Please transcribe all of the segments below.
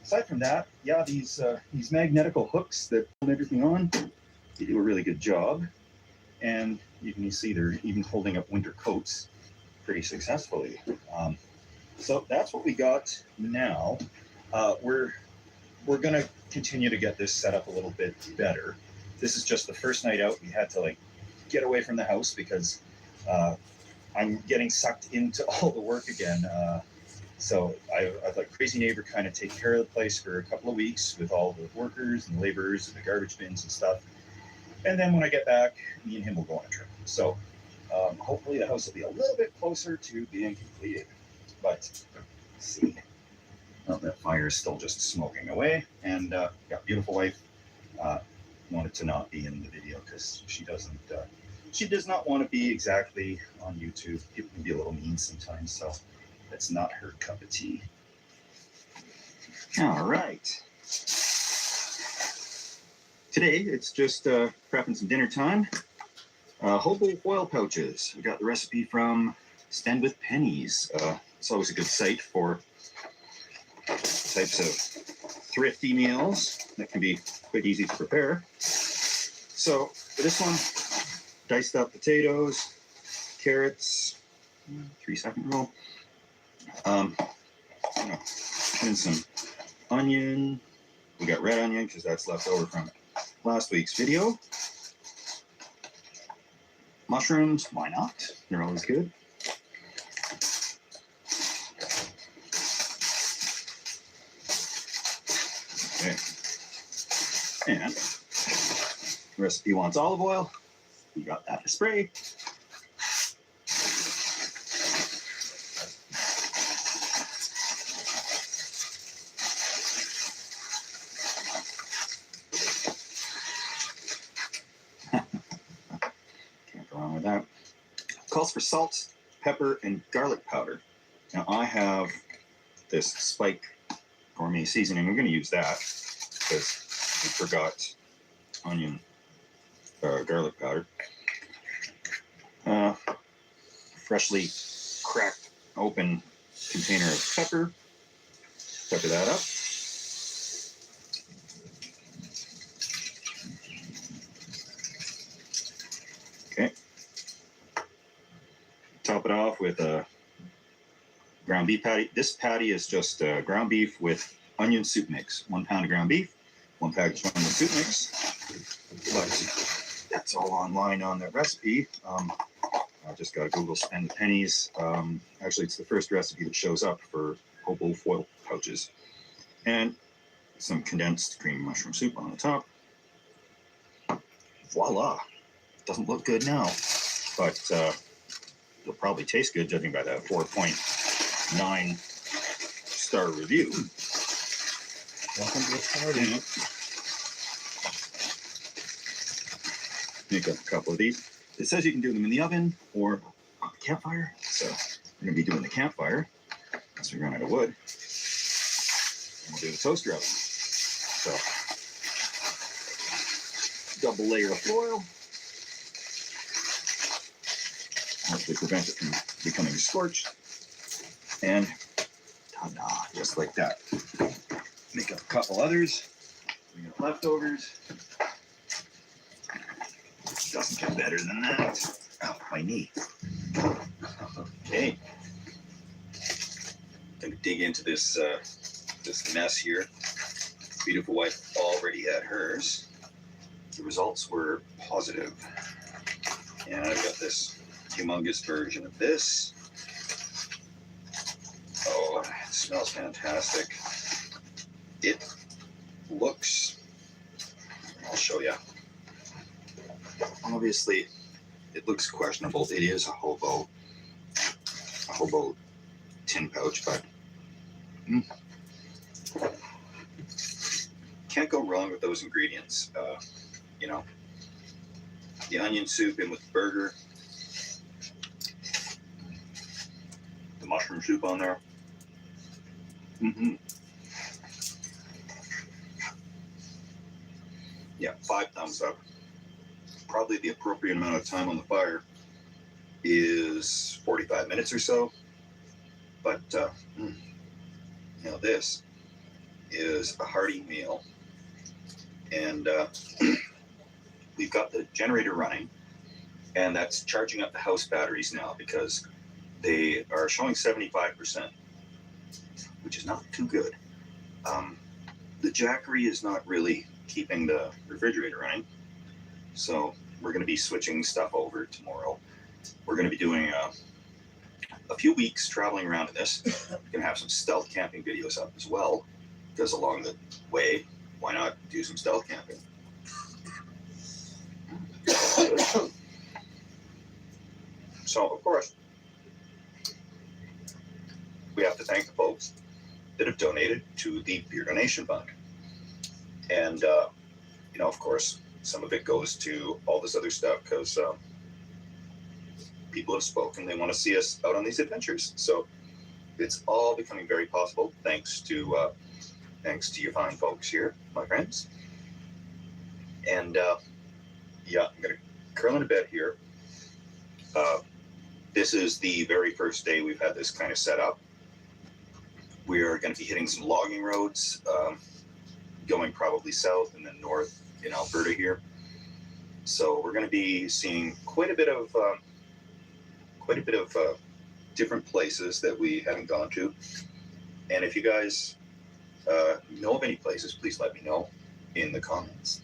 Aside from that, yeah, these magnetical hooks that hold everything on, they do a really good job. And you can see they're even holding up winter coats pretty successfully. So that's what we got now. We're going to continue to get this set up a little bit better. This is just the first night out. We had to get away from the house because I'm getting sucked into all the work again. So I've let Crazy Neighbor kind of take care of the place for a couple of weeks with all the workers and the laborers and the garbage bins and stuff. And then when I get back, me and him will go on a trip. So hopefully the house will be a little bit closer to being completed. But let's see. Well, that fire is still just smoking away. And beautiful wife wanted to not be in the video because she does not want to be exactly on YouTube. People can be a little mean sometimes, so that's not her cup of tea. All right. Today, it's just prepping some dinner time. Hobo foil pouches. I got the recipe from Stand With Pennies. It's always a good site for types of thrifty meals that can be quite easy to prepare. So for this one, diced up potatoes, carrots, 3-second roll. And some onion. We got red onion because that's left over from last week's video. Mushrooms, why not? They're always good. Okay. And the recipe wants olive oil. We got that to spray. Calls for salt, pepper, and garlic powder. Now I have this Spike gourmet seasoning. I'm going to use that because we forgot onion, garlic powder. Freshly cracked open container of pepper. Pepper that up. Okay. Top it off with a ground beef patty. This patty is just ground beef with onion soup mix. 1 pound of ground beef, 1 package of onion soup mix. But that's all online on the recipe. I just got to Google Spend the Pennies. Actually, it's the first recipe that shows up for hobo foil pouches. And some condensed cream mushroom soup on the top. Voila. Doesn't look good now, but it'll probably taste good judging by that 4.9 star review. Welcome to the party. Make up a couple of these. It says you can do them in the oven or on the campfire. So we're going to be doing the campfire once we run out of wood. And we'll do the toaster oven. So double layer of foil. Hopefully prevent it from becoming scorched. And ta-da, just like that. Make up a couple others. We got leftovers. Doesn't get better than that. Oh, my knee. Okay. Gonna dig into this this mess here. Beautiful wife already had hers. The results were positive. And I've got this humongous version of this. Oh, it smells fantastic. It looks, I'll show you. Obviously, it looks questionable. It is a hobo tin pouch, but can't go wrong with those ingredients. You know, the onion soup in with the burger, the mushroom soup on there. Yeah, 5 thumbs up. Probably the appropriate amount of time on the fire is 45 minutes or so. But, you know, this is a hearty meal. And we've got the generator running, and that's charging up the house batteries now because they are showing 75%, which is not too good. The Jackery is not really keeping the refrigerator running, so we're going to be switching stuff over tomorrow. We're going to be doing a few weeks traveling around in this. We're going to have some stealth camping videos up as well, because along the way, why not do some stealth camping? So, of course, we have to thank the folks that have donated to the Beer Donation Fund. And, of course, some of it goes to all this other stuff because people have spoken. They want to see us out on these adventures. So it's all becoming very possible thanks to you fine folks here, my friends. And, I'm going to curl in a bed here. This is the very first day we've had this kind of set up. We are going to be hitting some logging roads, going probably south and then north in Alberta here. So we're going to be seeing quite a bit of different places that we haven't gone to. And if you guys know of any places, please let me know in the comments,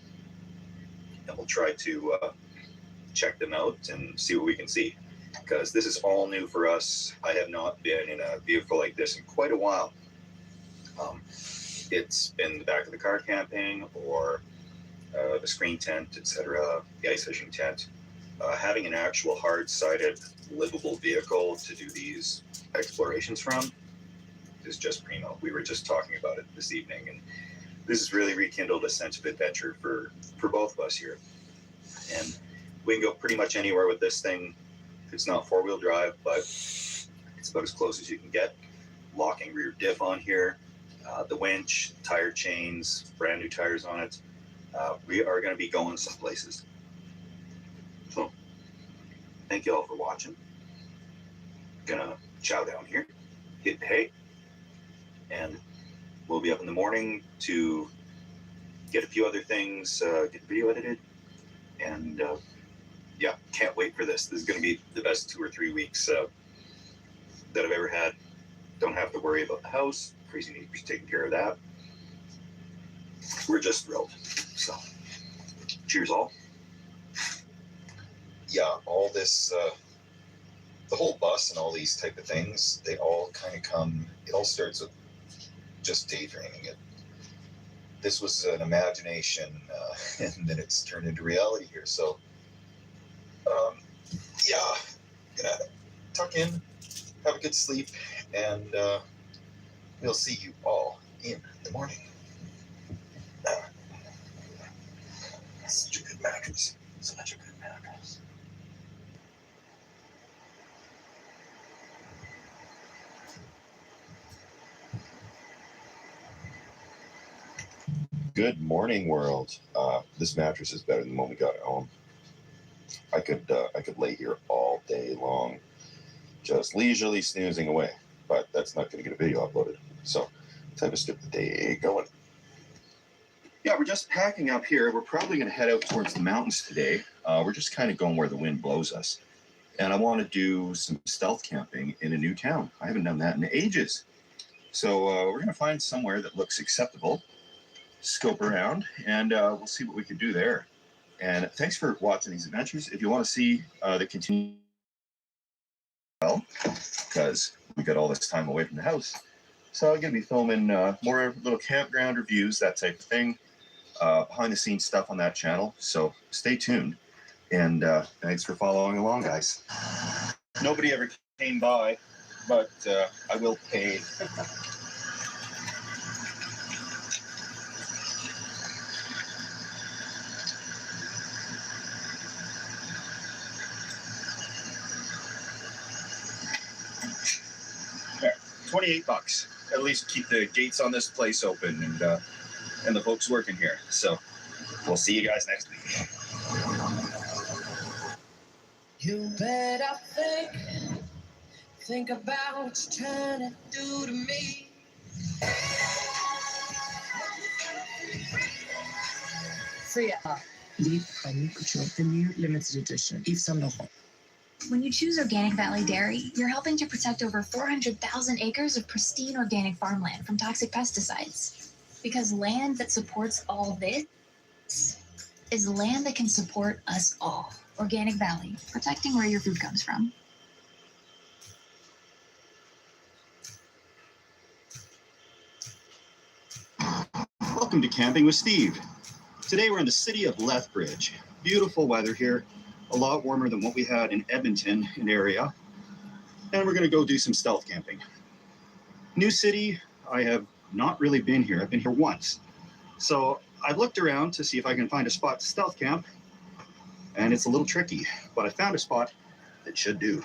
and we'll try to check them out and see what we can see. Because this is all new for us. I have not been in a vehicle like this in quite a while. It's been the back of the car camping or the screen tent, etc., the ice fishing tent. Having an actual hard-sided, livable vehicle to do these explorations from is just primo. We were just talking about it this evening, and this has really rekindled a sense of adventure for both of us here. And we can go pretty much anywhere with this thing. It's not four-wheel drive, but it's about as close as you can get. Locking rear diff on here, the winch, tire chains, brand new tires on it. We are going to be going some places. So, thank you all for watching. Gonna chow down here, hit the hay, and we'll be up in the morning to get a few other things, get the video edited, and can't wait for this. This is going to be the best 2 or 3 weeks that I've ever had. Don't have to worry about the house. Crazy neighbors taking care of that. We're just thrilled. So, cheers all. Yeah, all this, the whole bus and all these type of things, they all kind of come, it all starts with just daydreaming it. This was an imagination, and then it's turned into reality here. So, gonna tuck in, have a good sleep, and we'll see you all in the morning. Such a good mattress. Such a good mattress. Good morning, world. This mattress is better than the one we got at home. I could lay here all day long, just leisurely snoozing away. But that's not going to get a video uploaded. So, time to skip the day going. Yeah, we're just packing up here. We're probably going to head out towards the mountains today. We're just kind of going where the wind blows us. And I want to do some stealth camping in a new town. I haven't done that in ages. So we're going to find somewhere that looks acceptable, scope around, and we'll see what we can do there. And thanks for watching these adventures. If you want to see the continue, well, because we got all this time away from the house. So I'm going to be filming more little campground reviews, that type of thing, behind the scenes stuff on that channel. So stay tuned. And thanks for following along, guys. Nobody ever came by, but I will pay. There, $28. At least keep the gates on this place open and the folks working here. So we'll see you guys next week. You better think about what you're trying to do to me. Liv kan kjøpe ny limited edition Yves Saint Laurent. When you choose Organic Valley Dairy, you're helping to protect over 400,000 acres of pristine organic farmland from toxic pesticides. Because land that supports all this is land that can support us all. Organic Valley, protecting where your food comes from. Welcome to Camping with Steve. Today we're in the city of Lethbridge. Beautiful weather here, a lot warmer than what we had in Edmonton and area. And we're going to go do some stealth camping. New city, I have not really been here. I've been here once. So I've looked around to see if I can find a spot to stealth camp, and it's a little tricky, but I found a spot that should do.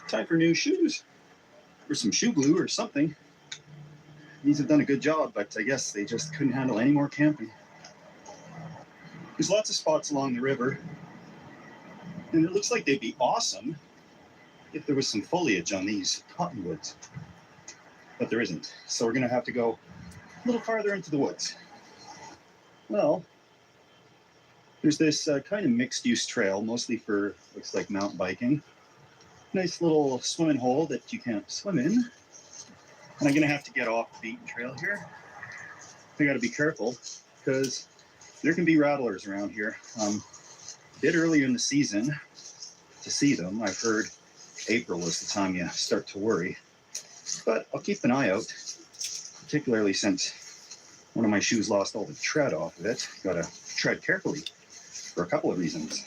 Time for new shoes, or some shoe glue or something. These have done a good job, but I guess they just couldn't handle any more camping. There's lots of spots along the river, and it looks like they'd be awesome if there was some foliage on these cottonwoods, but there isn't. So we're gonna have to go a little farther into the woods. Well, there's this kind of mixed-use trail, mostly for, looks like mountain biking. Nice little swimming hole that you can't swim in. And I'm gonna have to get off the beaten trail here. I gotta be careful because there can be rattlers around here. A bit earlier in the season to see them. I've heard April is the time you start to worry. But I'll keep an eye out, particularly since one of my shoes lost all the tread off of it. Gotta tread carefully for a couple of reasons.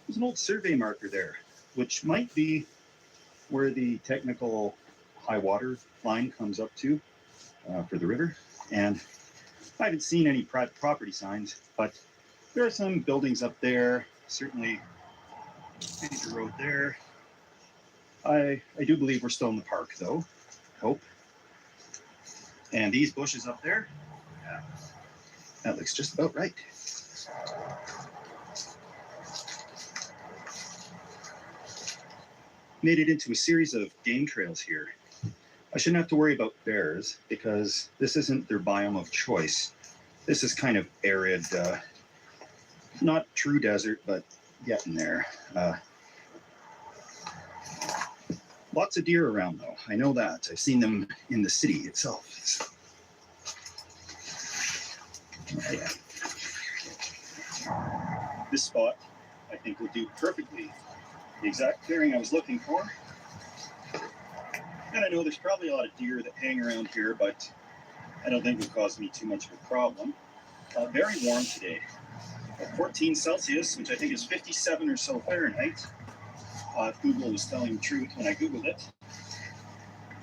There's an old survey marker there, which might be where the technical high water line comes up to for the river. And I haven't seen any private property signs, but there are some buildings up there, certainly major road there. I do believe we're still in the park though, I hope. And these bushes up there, yeah, that looks just about right. Made it into a series of game trails here. I shouldn't have to worry about bears because this isn't their biome of choice. This is kind of arid, not true desert, but getting there. Lots of deer around though, I know that. I've seen them in the city itself. Oh, yeah. This spot, I think, will do perfectly. The exact clearing I was looking for. And I know there's probably a lot of deer that hang around here, but I don't think it will cause me too much of a problem. Very warm today. 14 Celsius, which I think is 57 or so Fahrenheit. If Google was telling the truth when I Googled it.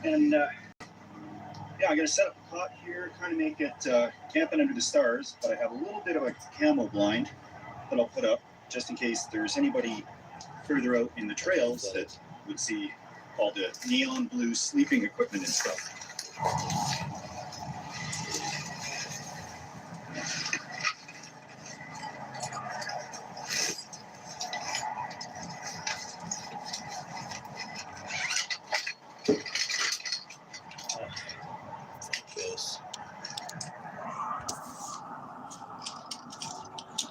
And yeah, I'm gonna set up a cot here, kind of make it camping under the stars, but I have a little bit of a camo blind that I'll put up just in case there's anybody further out in the trails that would see all the neon blue sleeping equipment and stuff.